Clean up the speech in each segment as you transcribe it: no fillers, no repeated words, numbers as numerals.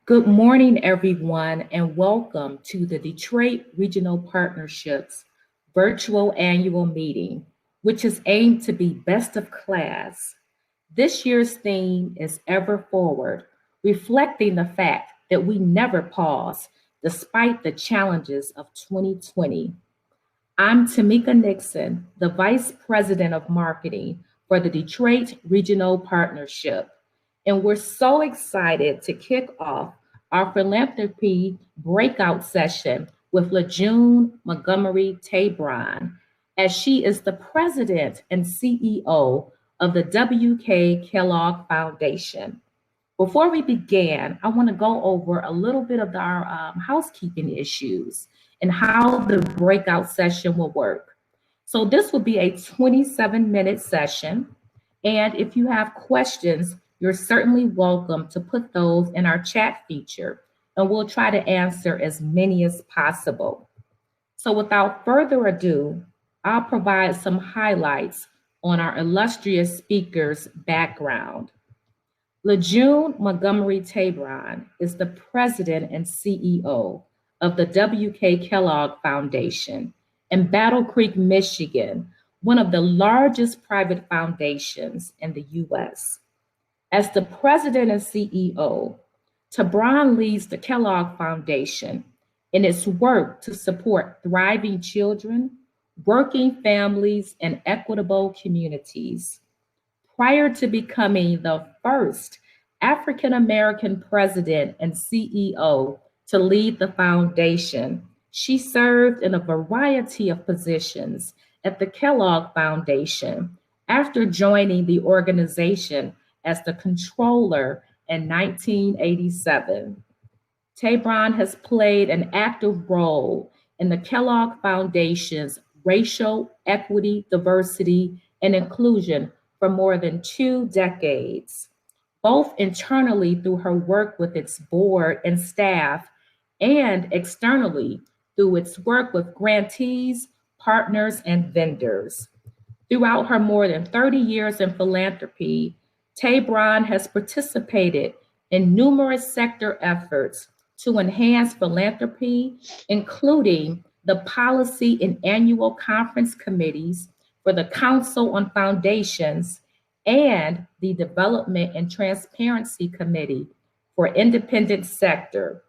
Good morning, everyone, and welcome to the Detroit Regional Partnerships virtual annual meeting, which is aimed to be best of class. This year's theme is Ever Forward, reflecting the fact that we never pause despite the challenges of 2020. I'm Tamika Nixon, the Vice President of Marketing for the Detroit Regional Partnership, and we're so excited to kick off our philanthropy breakout session with LaJune Montgomery Tabron, as she is the President and CEO of the W.K. Kellogg Foundation. Before we begin, I want to go over a little bit of our housekeeping issues and how the breakout session will work. So this will be a 27-minute session. And if you have questions, you're certainly welcome to put those in our chat feature, and we'll try to answer as many as possible. So without further ado, I'll provide some highlights on our illustrious speaker's background. LaJune Montgomery Tabron is the president and CEO of the W.K. Kellogg Foundation in Battle Creek, Michigan, one of the largest private foundations in the U.S. As the president and CEO, Tabron leads the Kellogg Foundation in its work to support thriving children, working families, and equitable communities. Prior to becoming the first African American president and CEO to lead the foundation, she served in a variety of positions at the Kellogg Foundation after joining the organization as the controller in 1987. Tabron has played an active role in the Kellogg Foundation's racial equity, diversity, and inclusion for more than 2 decades, both internally through her work with its board and staff, and externally through its work with grantees, partners, and vendors. Throughout her more than 30 years in philanthropy, Tabron has participated in numerous sector efforts to enhance philanthropy, including the policy and annual conference committees for the Council on Foundations and the Development and Transparency Committee for Independent Sector.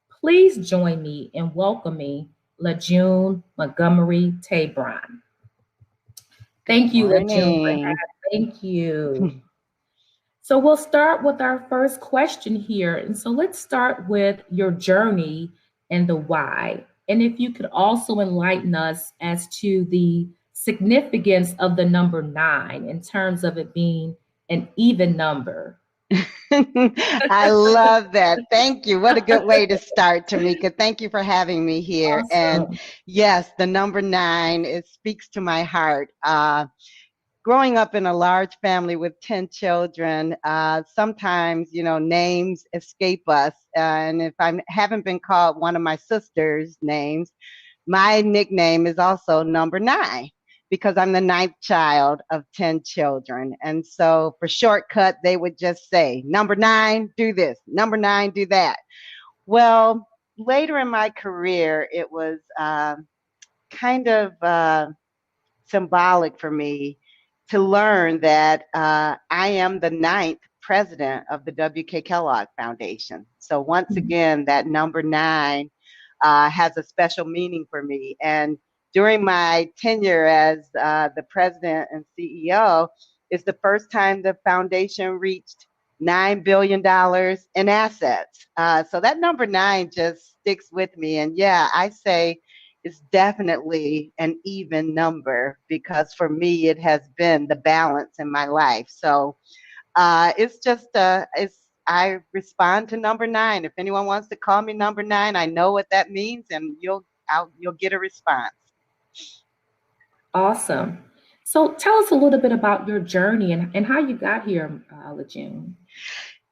Please join me in welcoming LaJune Montgomery Tabron. Thank you, LaJune. Thank you. So we'll start with our first question here. And so let's start with your journey and the why. And if you could also enlighten us as to the significance of the number 9 in terms of it being an even number. I love that. Thank you. What a good way to start, Tamika. Thank you for having me here. Awesome. And yes, the number 9, it speaks to my heart. Growing up in a large family with 10 children, sometimes, names escape us. And if I haven't been called one of my sister's names, my nickname is also number 9 because I'm the 9th child of 10 children. And so for shortcut, they would just say, number 9, do this, number 9, do that. Well, later in my career, it was kind of symbolic for me to learn that I am the 9th president of the W.K. Kellogg Foundation. So once again, that number 9 has a special meaning for me. And during my tenure as the president and CEO, it's the first time the foundation reached $9 billion in assets. So that number 9 just sticks with me. And yeah, I say it's definitely an even number because for me, it has been the balance in my life. So it's just, I respond to number 9. If anyone wants to call me number 9, I know what that means, and you'll get a response. Awesome. So tell us a little bit about your journey and how you got here, LaJune.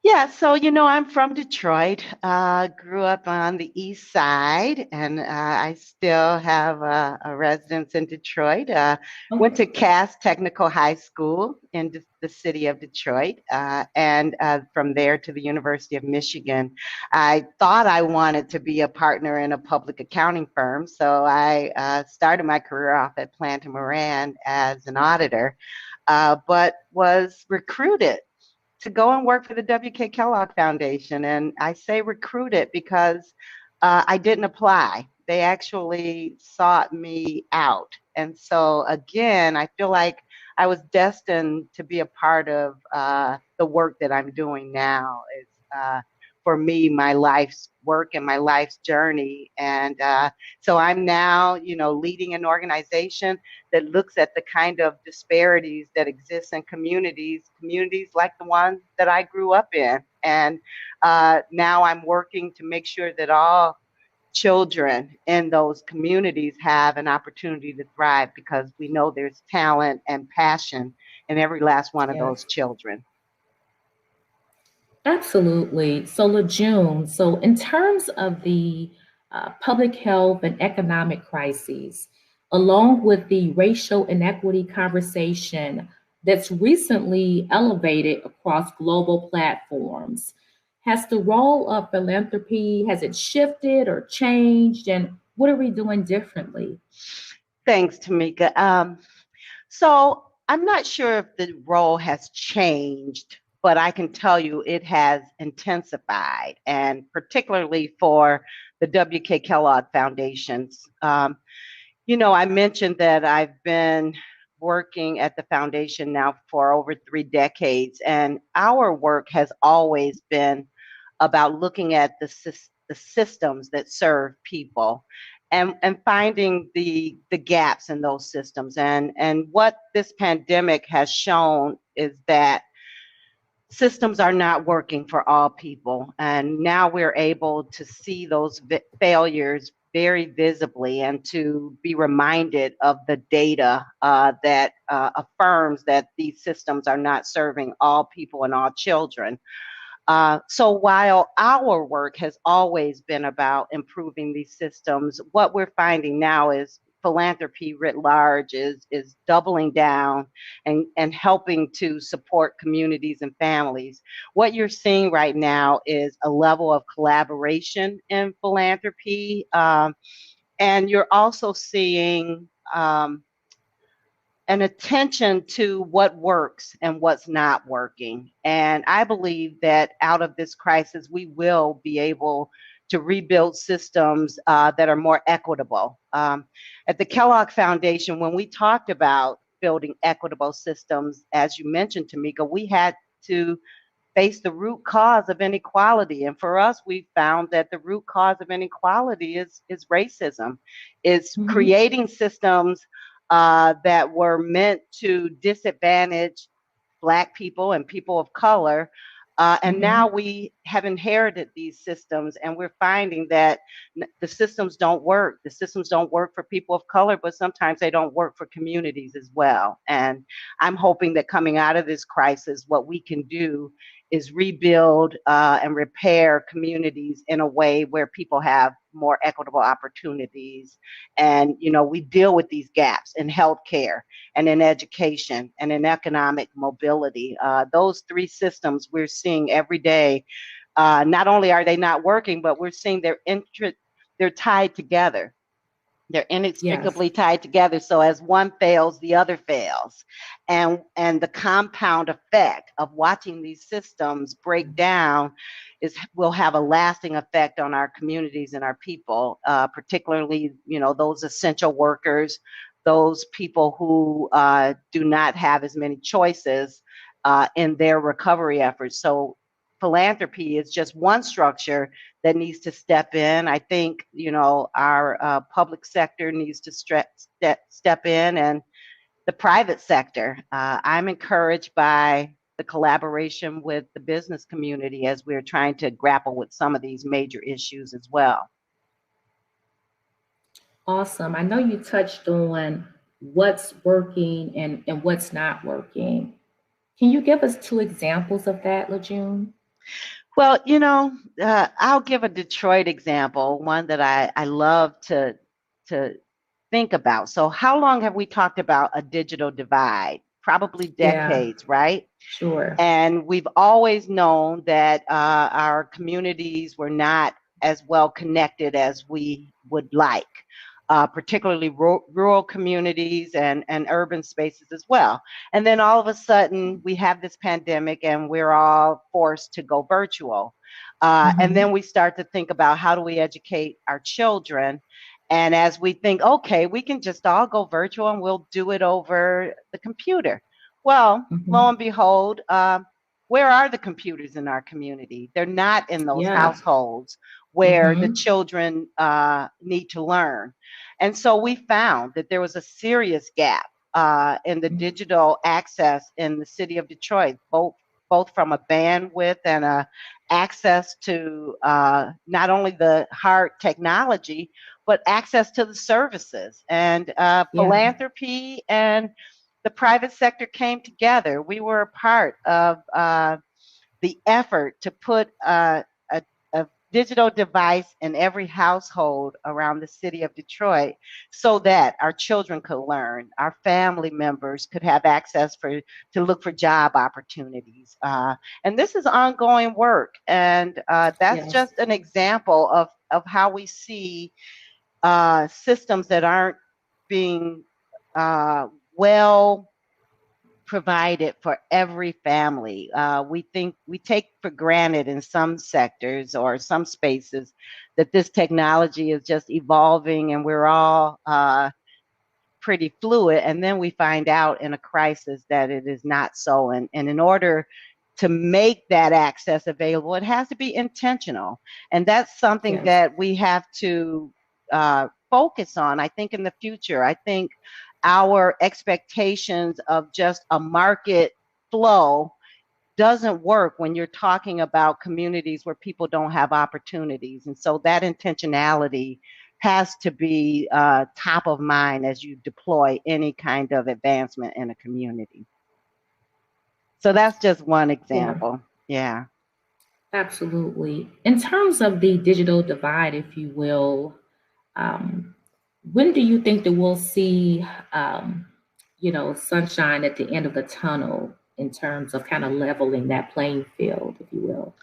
Yeah, so I'm from Detroit. Grew up on the east side, and I still have a residence in Detroit. Went to Okay. Cass Technical High School in the city of Detroit, and from there to the University of Michigan. I thought I wanted to be a partner in a public accounting firm, so I started my career off at Plant& Moran as an auditor, but was recruited to go and work for the W.K. Kellogg Foundation. And I say recruited because I didn't apply. They actually sought me out. And so, again, I feel like I was destined to be a part of the work that I'm doing now. It's for me, my life's work and my life's journey. And so I'm now, leading an organization that looks at the kind of disparities that exist in communities like the one that I grew up in. And now I'm working to make sure that all children in those communities have an opportunity to thrive, because we know there's talent and passion in every last one of those Yes. children. Absolutely. So, LeJune, so in terms of the public health and economic crises, along with the racial inequity conversation that's recently elevated across global platforms, has the role of philanthropy, has it shifted or changed? And what are we doing differently? Thanks, Tamika. So I'm not sure if the role has changed, but I can tell you it has intensified, and particularly for the W.K. Kellogg Foundations. I mentioned that I've been working at the foundation now for over 3 decades, and our work has always been about looking at the systems that serve people, and finding the gaps in those systems. And what this pandemic has shown is that systems are not working for all people. And now we're able to see those failures very visibly, and to be reminded of the data that affirms that these systems are not serving all people and all children. So while our work has always been about improving these systems, what we're finding now is philanthropy writ large is doubling down and helping to support communities and families. What you're seeing right now is a level of collaboration in philanthropy, and you're also seeing an attention to what works and what's not working. And I believe that out of this crisis, we will be able to rebuild systems that are more equitable. At the Kellogg Foundation, when we talked about building equitable systems, as you mentioned, Tamika, we had to face the root cause of inequality. And for us, we found that the root cause of inequality is racism. It's Mhm. creating systems that were meant to disadvantage Black people and people of color. And now Mhm. we have inherited these systems, and we're finding that the systems don't work. The systems don't work for people of color, but sometimes they don't work for communities as well. And I'm hoping that coming out of this crisis, what we can do is rebuild and repair communities in a way where people have more equitable opportunities. And, we deal with these gaps in healthcare and in education and in economic mobility. Those three systems we're seeing every day. Not only are they not working, but we're seeing they're tied together. They're Yes. inextricably tied together. So as one fails, the other fails. And the compound effect of watching these systems break down will have a lasting effect on our communities and our people, particularly, those essential workers, those people who do not have as many choices in their recovery efforts. So philanthropy is just one structure that needs to step in. I think, our public sector needs to step in, and the private sector. I'm encouraged by the collaboration with the business community as we're trying to grapple with some of these major issues as well. Awesome. I know you touched on what's working and what's not working. Can you give us two examples of that, LeJune? Well, I'll give a Detroit example, one that I love to think about. So, how long have we talked about a digital divide? Probably Yeah, decades, right? sure. And we've always known that our communities were not as well connected as we would like, particularly rural communities and urban spaces as well. And then all of a sudden, we have this pandemic and we're all forced to go virtual. And Hmm. then we start to think about how do we educate our children. And as we think, okay, we can just all go virtual and we'll do it over the computer. Well, lo and Hmm. behold, where are the computers in our community? They're not in those Yeah. households where the Hmm. children need to learn. And so we found that there was a serious gap in the digital access in the city of Detroit, both from a bandwidth and a access to not only the hard technology, but access to the services. And Yeah. philanthropy and the private sector came together. We were a part of the effort to put a digital device in every household around the city of Detroit so that our children could learn, our family members could have access to look for job opportunities. And this is ongoing work. And that's Yes. just an example of how we see systems that aren't being well provided for every family. We take for granted in some sectors or some spaces that this technology is just evolving and we're all pretty fluid. And then we find out in a crisis that it is not so. And in order to make that access available, it has to be intentional. And that's something Yes. that we have to focus on, I think, in the future. I think our expectations of just a market flow doesn't work when you're talking about communities where people don't have opportunities. And so that intentionality has to be top of mind as you deploy any kind of advancement in a community. So that's just one Yeah. example. Yeah. Absolutely. In terms of the digital divide, if you will, um, when do you think that we'll see, sunshine at the end of the tunnel in terms of kind of leveling that playing field, if you will?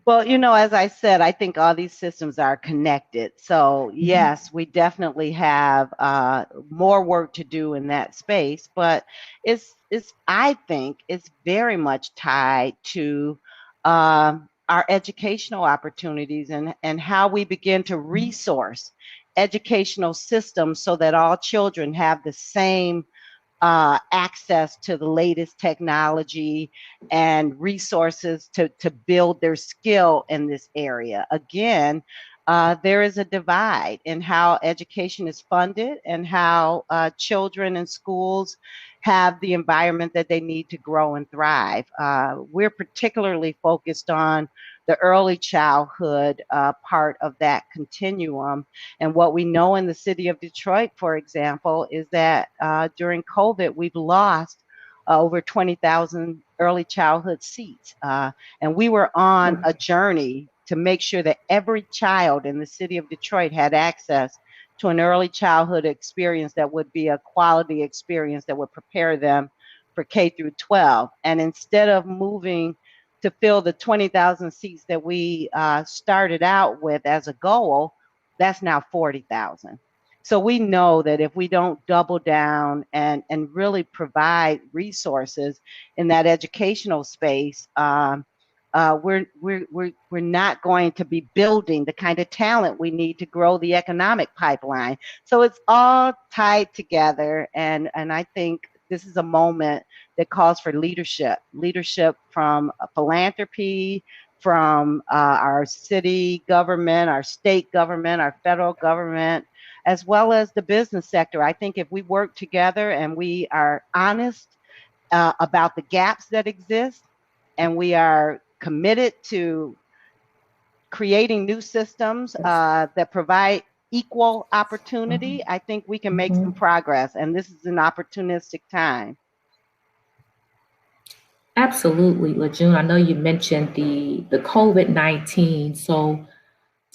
Well, as I said, I think all these systems are connected. So, Mhm. yes, we definitely have more work to do in that space, but I think it's very much tied to our educational opportunities and how we begin to resource educational systems so that all children have the same access to the latest technology and resources to build their skill in this area. Again, there is a divide in how education is funded and how children and schools have the environment that they need to grow and thrive. We're particularly focused on the early childhood part of that continuum. And what we know in the city of Detroit, for example, is that during COVID, we've lost over 20,000 early childhood seats. And we were on Yeah. a journey to make sure that every child in the city of Detroit had access to an early childhood experience that would be a quality experience that would prepare them for K through 12. And instead of moving to fill the 20,000 seats that we started out with as a goal, that's now 40,000. So we know that if we don't double down and really provide resources in that educational space, we're not going to be building the kind of talent we need to grow the economic pipeline. So it's all tied together, and I think this is a moment that calls for leadership from philanthropy, from our city government, our state government, our federal government, as well as the business sector. I think if we work together and we are honest about the gaps that exist, and we are committed to creating new systems Yes. that provide equal Mhm. opportunity, I think we can make some Mhm. progress. And this is an opportunistic time. Absolutely, LaJune. I know you mentioned the COVID-19. So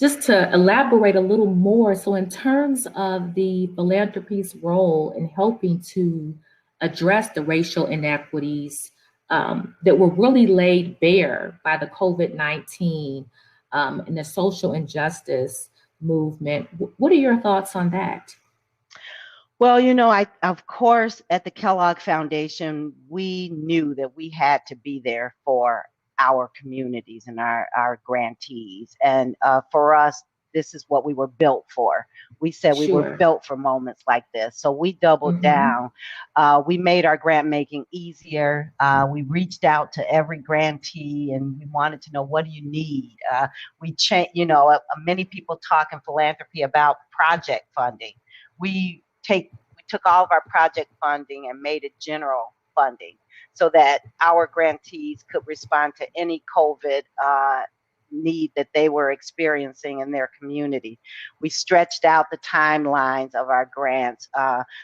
just to elaborate a little more, so in terms of the philanthropy's role in helping to address the racial inequities that were really laid bare by the COVID-19 and the social injustice movement, what are your thoughts on that? Well, I of course at the Kellogg Foundation, we knew that we had to be there for our communities and our grantees. And for us, this is what we were built for. We said we were Sure. built for moments like this. So we doubled Hmm. down. We made our grant making easier. We reached out to every grantee and we wanted to know, what do you need? We change, many people talk in philanthropy about project funding. We we took all of our project funding and made it general funding so that our grantees could respond to any COVID need that they were experiencing in their community. We stretched out the timelines of our grants.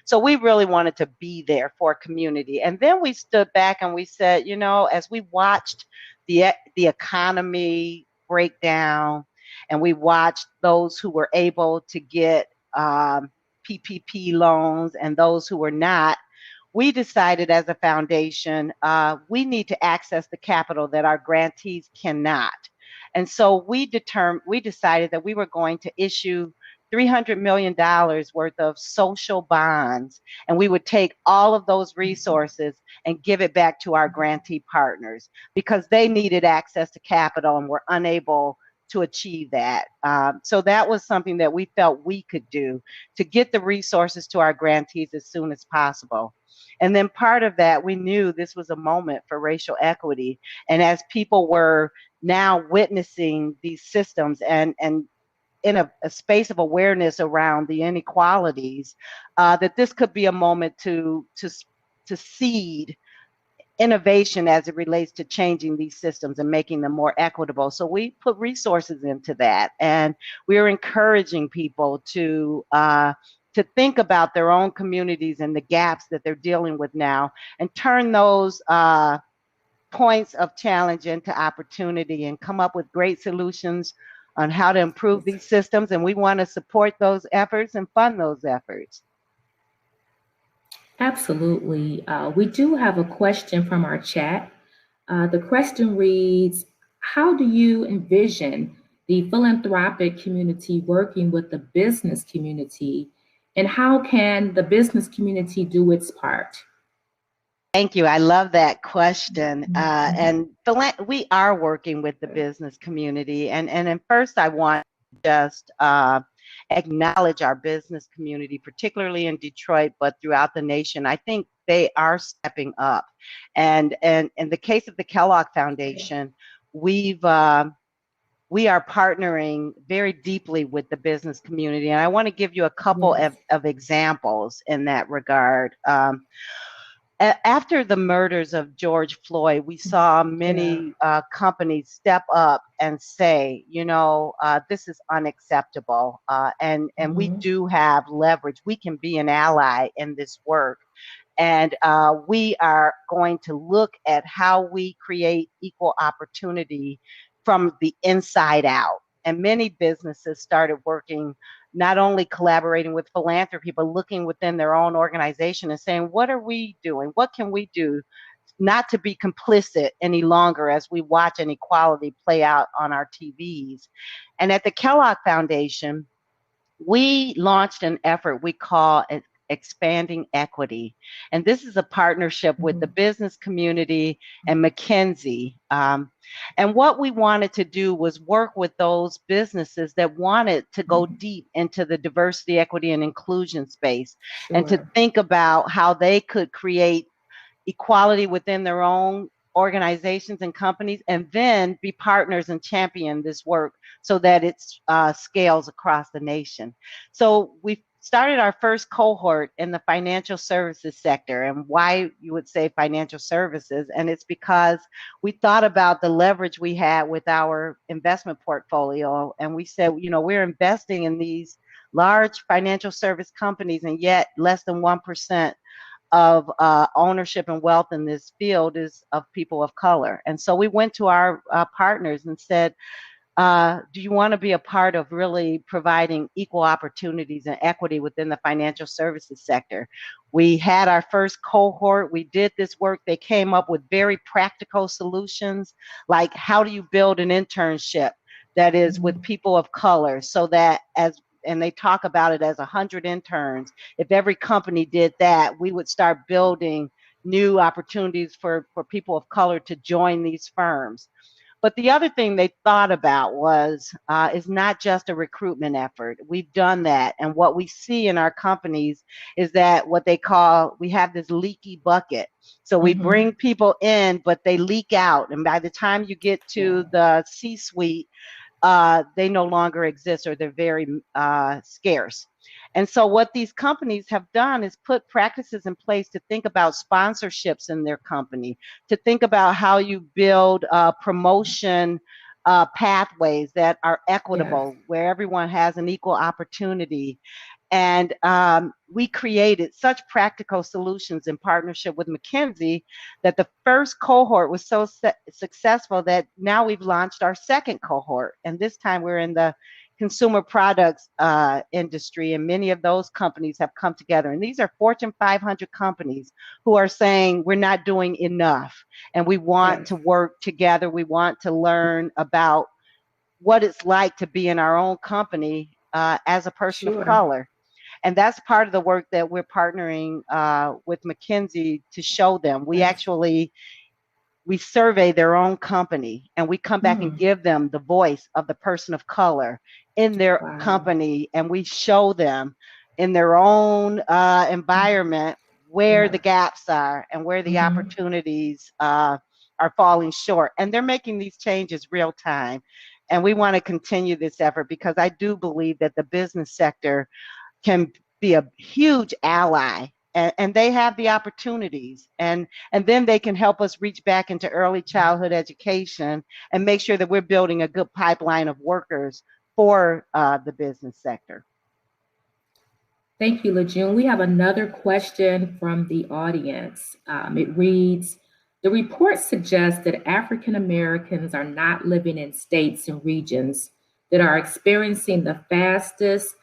So we really wanted to be there for community. And then we stood back and we said, as we watched the economy break down and we watched those who were able to get PPP loans and those who were not, we decided as a foundation, we need to access the capital that our grantees cannot. And so we decided that we were going to issue $300 million worth of social bonds, and we would take all of those resources and give it back to our grantee partners because they needed access to capital and were unable to achieve that. So that was something that we felt we could do to get the resources to our grantees as soon as possible. And then part of that, we knew this was a moment for racial equity. And as people were now witnessing these systems and in a space of awareness around the inequalities, that this could be a moment to seed innovation as it relates to changing these systems and making them more equitable. So we put resources into that, and we're encouraging people to think about their own communities and the gaps that they're dealing with now, and turn those points of challenge into opportunity, and come up with great solutions on how to improve these systems. And we want to support those efforts and fund those efforts. Absolutely. We do have a question from our chat. The question reads, how do you envision the philanthropic community working with the business community, and how can the business community do its part? Thank you. I love that question. Mhm. We are working with the business community. And first, I want to just acknowledge our business community, particularly in Detroit, but throughout the nation. I think they are stepping up. And in the case of the Kellogg Foundation, we've we are partnering very deeply with the business community. And I want to give you a couple Yes. of examples in that regard. After the murders of George Floyd, we saw Yeah. many companies step up and say, this is unacceptable, and we Mhm. do have leverage. We can be an ally in this work, and we are going to look at how we create equal opportunity from the inside out. And many businesses started working, not only collaborating with philanthropy, but looking within their own organization and saying, what are we doing? What can we do not to be complicit any longer as we watch inequality play out on our TVs? And at the Kellogg Foundation, we launched an effort we call Expanding Equity. And this is a partnership with the Mhm. business community and McKinsey. And what we wanted to do was work with those businesses that wanted to go Mhm. deep into the diversity, equity, and inclusion space, and to Sure. think about how they could create equality within their own organizations and companies, and then be partners and champion this work so that it scales across the nation. So we started our first cohort in the financial services sector. And why you would say financial services, and it's because we thought about the leverage we had with our investment portfolio, and we said, we're investing in these large financial service companies, and yet less than 1% of ownership and wealth in this field is of people of color. And so we went to our partners and said, do you want to be a part of really providing equal opportunities and equity within the financial services sector? We had our first cohort. We did this work. They came up with very practical solutions, like how do you build an internship that is with people of color, so that and they talk about it as 100 interns. If every company did that, we would start building new opportunities for people of color to join these firms. But the other thing they thought about was is not just a recruitment effort. We've done that. And what we see in our companies is that what they call, we have this leaky bucket. So we bring people in, but they leak out. And by the time you get to the C-suite, they no longer exist, or they're very scarce. And so what these companies have done is put practices in place to think about sponsorships in their company, to think about how you build promotion pathways that are equitable, where everyone has an equal opportunity. And we created such practical solutions in partnership with McKinsey that the first cohort was so successful that now we've launched our second cohort. And this time we're in the consumer products industry, and many of those companies have come together. And these are Fortune 500 companies who are saying we're not doing enough, and we want to work together. We want to learn about what it's like to be in our own company as a person of color. And that's part of the work that we're partnering with McKinsey to show them. We actually, we survey their own company, and we come back and give them the voice of the person of color in their company, and we show them in their own environment where the gaps are and where the opportunities are falling short. And they're making these changes real time. And we want to continue this effort because I do believe that the business sector can be a huge ally, and they have the opportunities, and then they can help us reach back into early childhood education and make sure that we're building a good pipeline of workers for the business sector. Thank you, LaJune. We have another question from the audience. It reads, the report suggests that African Americans are not living in states and regions that are experiencing the fastest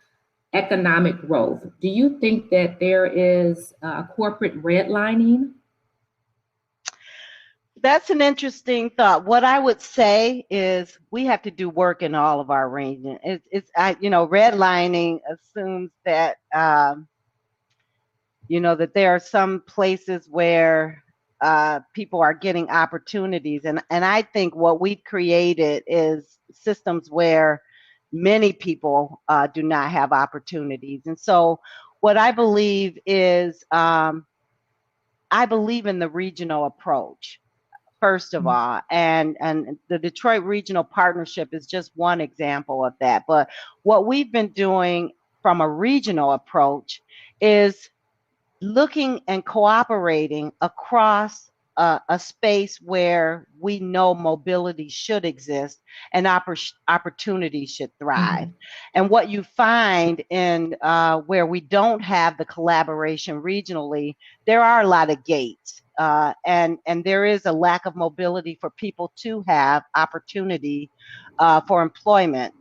economic growth. Do you think that there is corporate redlining? That's an interesting thought. What I would say is we have to do work in all of our regions. Redlining assumes that that there are some places where people are getting opportunities, and I think what we've created is systems where many people do not have opportunities. And so what I believe is, I believe in the regional approach, first of all, and the Detroit Regional Partnership is just one example of that. But what we've been doing from a regional approach is looking and cooperating across a space where we know mobility should exist and opportunity should thrive. And what you find in where we don't have the collaboration regionally, there are a lot of gates, and there is a lack of mobility for people to have opportunity for employment.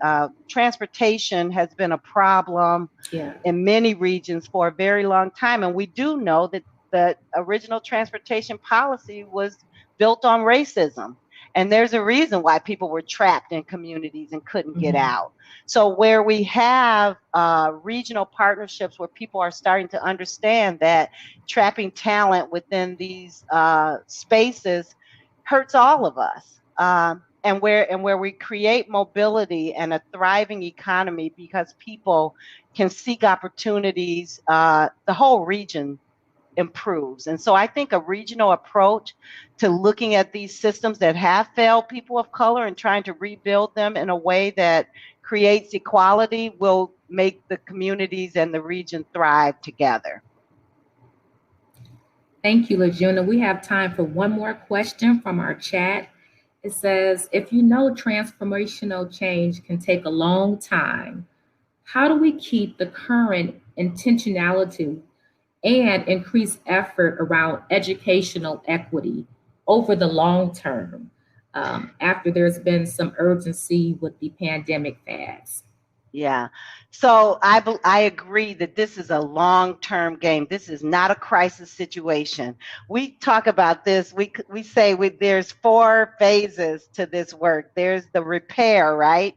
Transportation has been a problem in many regions for a very long time, and we do know that the original transportation policy was built on racism. And there's a reason why people were trapped in communities and couldn't get out. So where we have regional partnerships where people are starting to understand that trapping talent within these spaces hurts all of us. And where we create mobility and a thriving economy because people can seek opportunities, the whole region improves. And so I think a regional approach to looking at these systems that have failed people of color and trying to rebuild them in a way that creates equality will make the communities and the region thrive together. Thank you, LaJuna. We have time for one more question from our chat. It says, if you know transformational change can take a long time, how do we keep the current intentionality and increase effort around educational equity over the long term, after there's been some urgency with the pandemic fads. Yeah. So I agree that this is a long-term game. This is not a crisis situation. We talk about this. We say there's 4 phases to this work. There's the repair, right?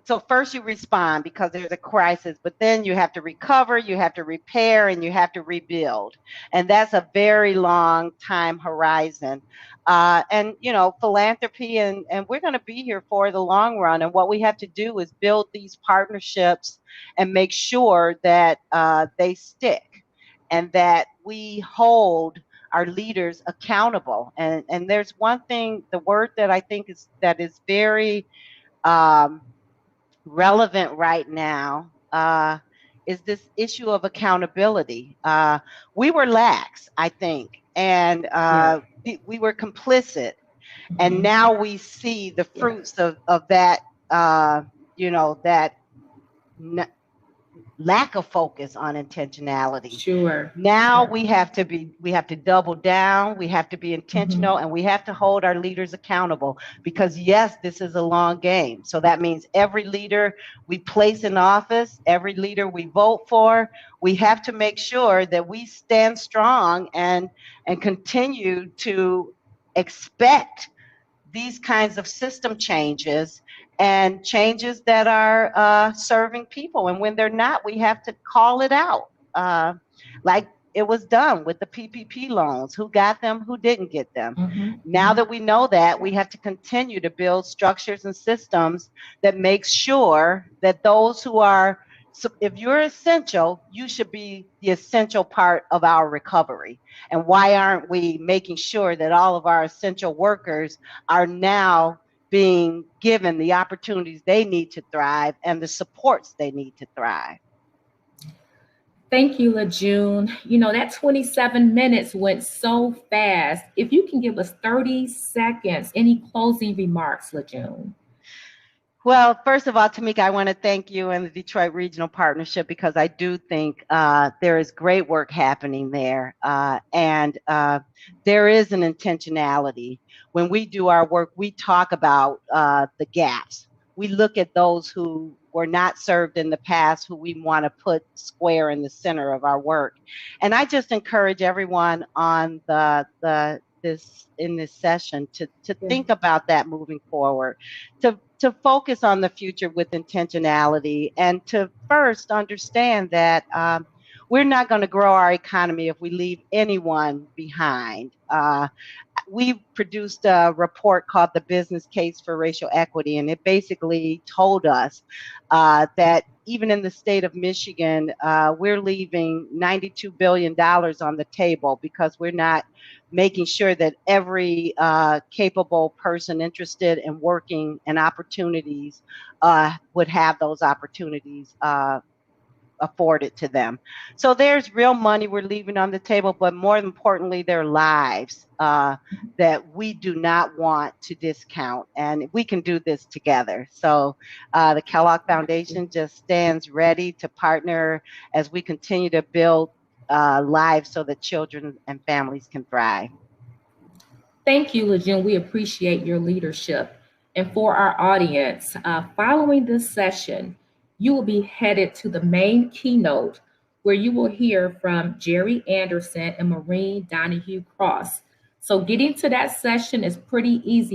So first you respond because there's a crisis, but then you have to recover, you have to repair, and you have to rebuild. And that's a very long time horizon. And philanthropy, and we're going to be here for the long run. And what we have to do is build these partnerships and make sure that they stick and that we hold our leaders accountable. And there's one thing, the word that I think is very relevant right now is this issue of accountability. We were lax, I think, and Yeah. we were complicit, and Mhm. now we see the Yeah. fruits of that. That lack of focus on intentionality. Sure. Now Yeah. we have to double down, we have to be intentional, Mhm. and we have to hold our leaders accountable, because yes, this is a long game. So that means every leader we place in office, every leader we vote for, we have to make sure that we stand strong and continue to expect these kinds of system changes and changes that are serving people. And when they're not, we have to call it out. Uh, like it was done with the PPP loans. Who got them? Who didn't get them? Mhm. Now Mhm. that we know that, we have to continue to build structures and systems that make sure that those who are, so if you're essential, you should be the essential part of our recovery. And why aren't we making sure that all of our essential workers are now being given the opportunities they need to thrive and the supports they need to thrive? Thank you, LaJune. That 27 minutes went so fast. If you can give us 30 seconds, any closing remarks, LaJune? Well, first of all, Tamika, I want to thank you and the Detroit Regional Partnership, because I do think there is great work happening there. And there is an intentionality. When we do our work, we talk about the gaps. We look at those who were not served in the past, who we want to put square in the center of our work. And I just encourage everyone on this session to Yeah. think about that moving forward, to focus on the future with intentionality, and to first understand that we're not going to grow our economy if we leave anyone behind. We produced a report called The Business Case for Racial Equity, and it basically told us that even in the state of Michigan, we're leaving $92 billion on the table because we're not making sure that every capable person interested in working and opportunities would have those opportunities afforded to them. So there's real money we're leaving on the table, but more importantly, their lives that we do not want to discount. And we can do this together. So the Kellogg Foundation just stands ready to partner as we continue to build lives so that children and families can thrive. Thank you, LaJune. We appreciate your leadership. And for our audience, following this session, you will be headed to the main keynote where you will hear from Jerry Anderson and Maureen Donahue Cross. So getting to that session is pretty easy.